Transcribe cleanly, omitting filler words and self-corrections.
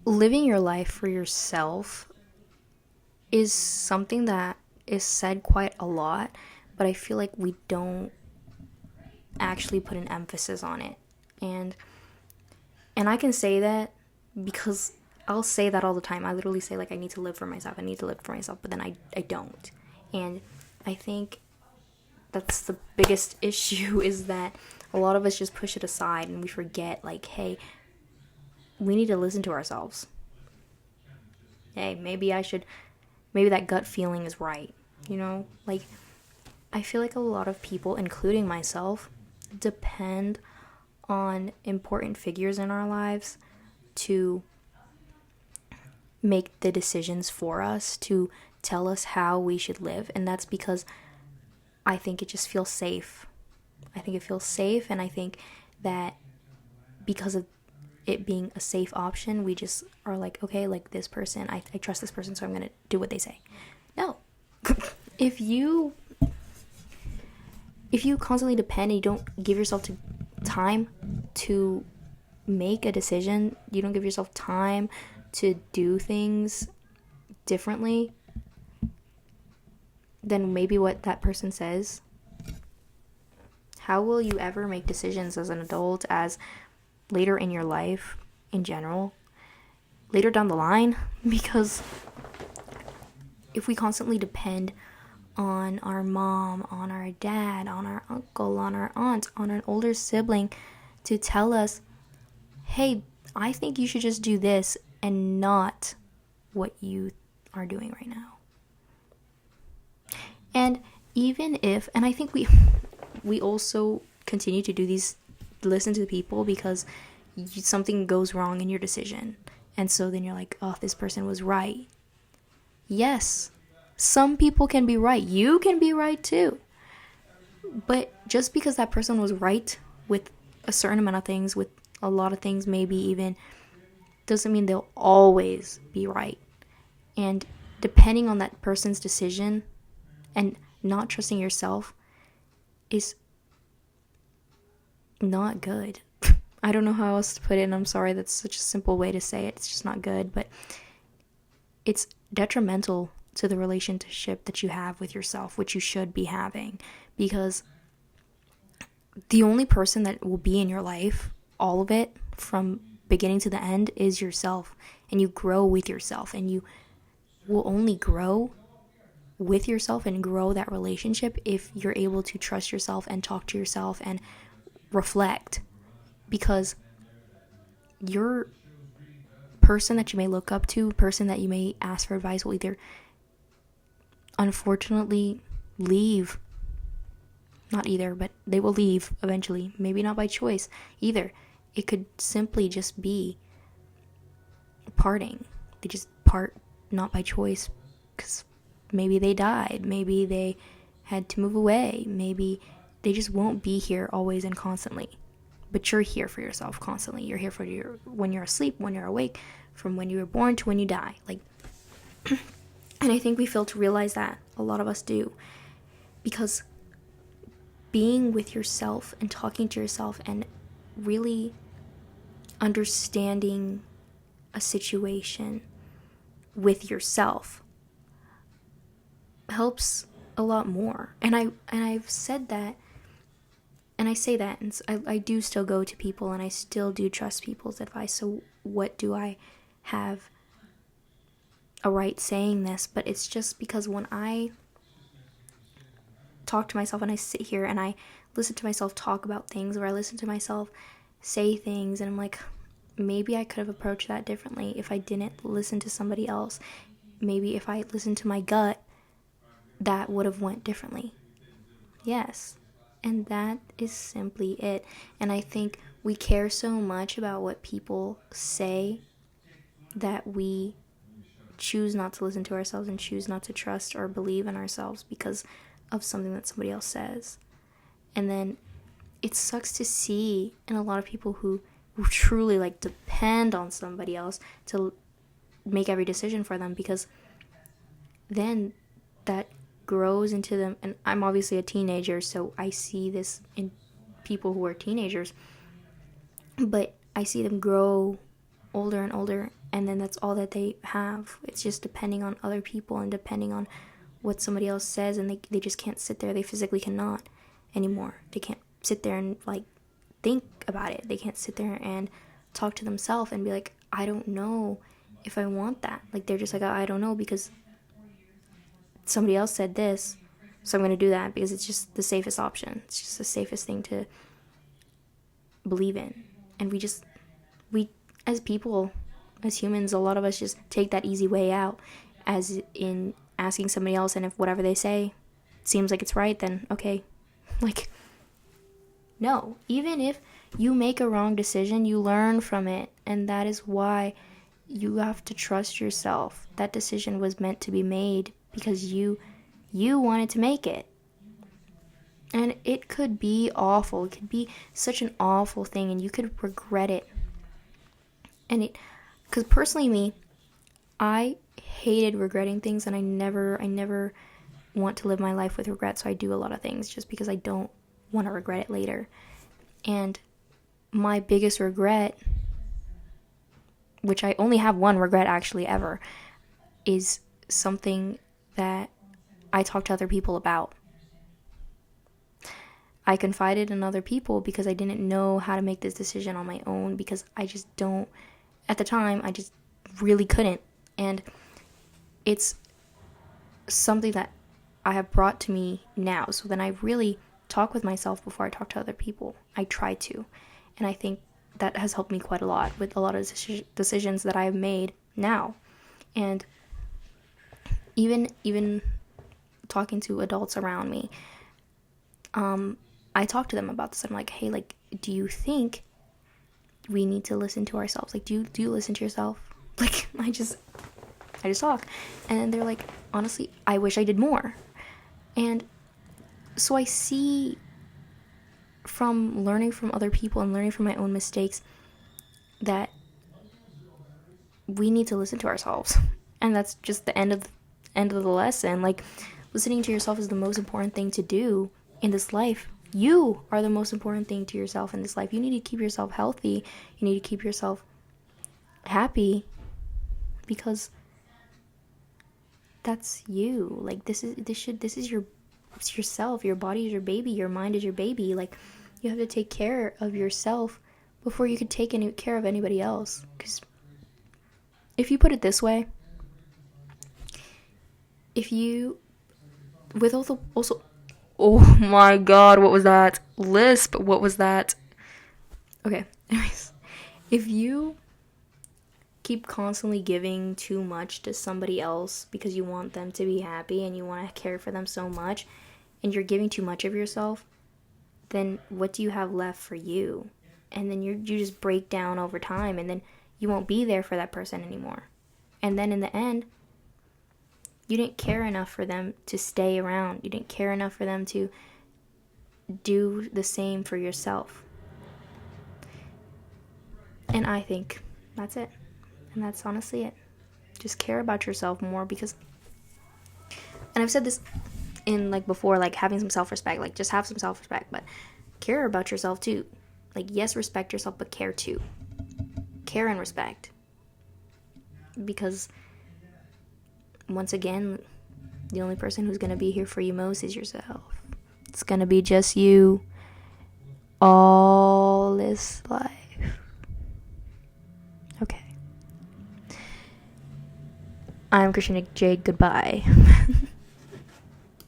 living your life for yourself is something that is said quite a lot, but I feel like we don't actually put an emphasis on it. And and I can say that because I'll say that all the time. I literally say like I need to live for myself. I need to live for myself, but then I don't. And I think that's the biggest issue is that a lot of us just push it aside and we forget like, hey, we need to listen to ourselves. Hey, maybe that gut feeling is right. Like I feel like a lot of people, including myself, depend on important figures in our lives to make the decisions for us, to tell us how we should live. And that's because I think it just feels safe. I think it feels safe, and I think that because of it being a safe option, we just are like, okay, like this person, I trust this person, so I'm gonna do what they say. No. if you if you constantly depend and you don't give yourself time to make a decision, you don't give yourself time to do things differently than maybe what that person says, how will you ever make decisions as an adult, as later in your life in general, later down the line? Because if we constantly depend on our mom, on our dad, on our uncle, on our aunt, on an older sibling to tell us, hey, I think you should just do this and not what you are doing right now. And even if, and I think we also continue to do these, listen to people because something goes wrong in your decision. And so then you're like, oh, this person was right. Yes, some people can be right. You can be right too. But just because that person was right with a certain amount of things, with a lot of things, maybe even, doesn't mean they'll always be right. And depending on that person's decision and not trusting yourself is not good. I don't know how else to put it, and I'm sorry that's such a simple way to say it. It's just not good, but it's detrimental to the relationship that you have with yourself, which you should be having, because the only person that will be in your life, all of it, from beginning to the end, is yourself. And you grow with yourself, and you will only grow with yourself and grow that relationship if you're able to trust yourself and talk to yourself and reflect. Because your person that you may look up to, person that you may ask for advice, will either unfortunately leave. Not either, but they will leave eventually. Maybe not by choice either. It could simply just be parting. They just part not by choice because maybe they died. Maybe they had to move away. Maybe they just won't be here always and constantly. But you're here for yourself constantly. You're here for when you're asleep, when you're awake, from when you were born to when you die. Like, and I think we fail to realize that. A lot of us do. Because being with yourself and talking to yourself and really understanding a situation with yourself helps a lot more. And I've said that, and I say that, and I do still go to people, and I still do trust people's advice. So what do I have a right saying this? But it's just because when I talk to myself and I sit here and I listen to myself talk about things, or I listen to myself say things, and I'm like, maybe I could have approached that differently if I didn't listen to somebody else. Maybe if I listened to my gut, that would have went differently. Yes. And that is simply it. And I think we care so much about what people say that we choose not to listen to ourselves and choose not to trust or believe in ourselves because of something that somebody else says. And then it sucks to see in a lot of people who truly like depend on somebody else to make every decision for them, because then that grows into them. And I'm obviously a teenager, so I see this in people who are teenagers, but I see them grow older and older, and then that's all that they have. It's just depending on other people and depending on what somebody else says, and they just can't sit there. They physically cannot anymore. They can't sit there and like think about it. They can't sit there and talk to themselves and be like, I don't know if I want that. Like, they're just like, I don't know because somebody else said this, so I'm going to do that because it's just the safest option. It's just the safest thing to believe in. And we as people, as humans, a lot of us just take that easy way out, as in asking somebody else, and if whatever they say seems like it's right, then okay. Like, no. Even if you make a wrong decision, you learn from it, and that is why you have to trust yourself. That decision was meant to be made because you wanted to make it. And it could be awful. It could be such an awful thing, and you could regret it. And because personally me, I hated regretting things, and I never want to live my life with regret, so I do a lot of things just because I don't want to regret it later. And my biggest regret, which I only have one regret actually ever, is something that I talked to other people about. I confided in other people because I didn't know how to make this decision on my own, because I just don't, at the time, I just really couldn't. And it's something that I have brought to me now. So then I really talk with myself before I talk to other people. I try to. And I think that has helped me quite a lot with a lot of decisions that I have made now. And even talking to adults around me, I talk to them about this. I'm like, hey, like, do you think we need to listen to ourselves? Like, do you listen to yourself? Like, I just talk. And then they're like, honestly, I wish I did more. And so I see, from learning from other people and learning from my own mistakes, that we need to listen to ourselves. And that's just the end of the lesson. Like, listening to yourself is the most important thing to do in this life. You are the most important thing to yourself in this life. You need to keep yourself healthy. You need to keep yourself happy, because that's you. Like, this is yourself. Your body is your baby. Your mind is your baby. Like, you have to take care of yourself before you can take any care of anybody else. Because if you put it this way, if you, with also, oh my god, what was that? Lisp, what was that? Okay, anyways, if you keep constantly giving too much to somebody else because you want them to be happy and you want to care for them so much, and you're giving too much of yourself, then what do you have left for you? And then you just break down over time, and then you won't be there for that person anymore. And then in the end, you didn't care enough for them to stay around. You didn't care enough for them to do the same for yourself. And I think that's it. And that's honestly it. Just care about yourself more, because, and I've said this in, like, before, like, having some self-respect, like, just have some self-respect, but care about yourself too. Like, yes, respect yourself, but care too. Care and respect. Because, once again, the only person who's going to be here for you most is yourself. It's going to be just you all this life. Okay. I'm Christian Jade. Goodbye.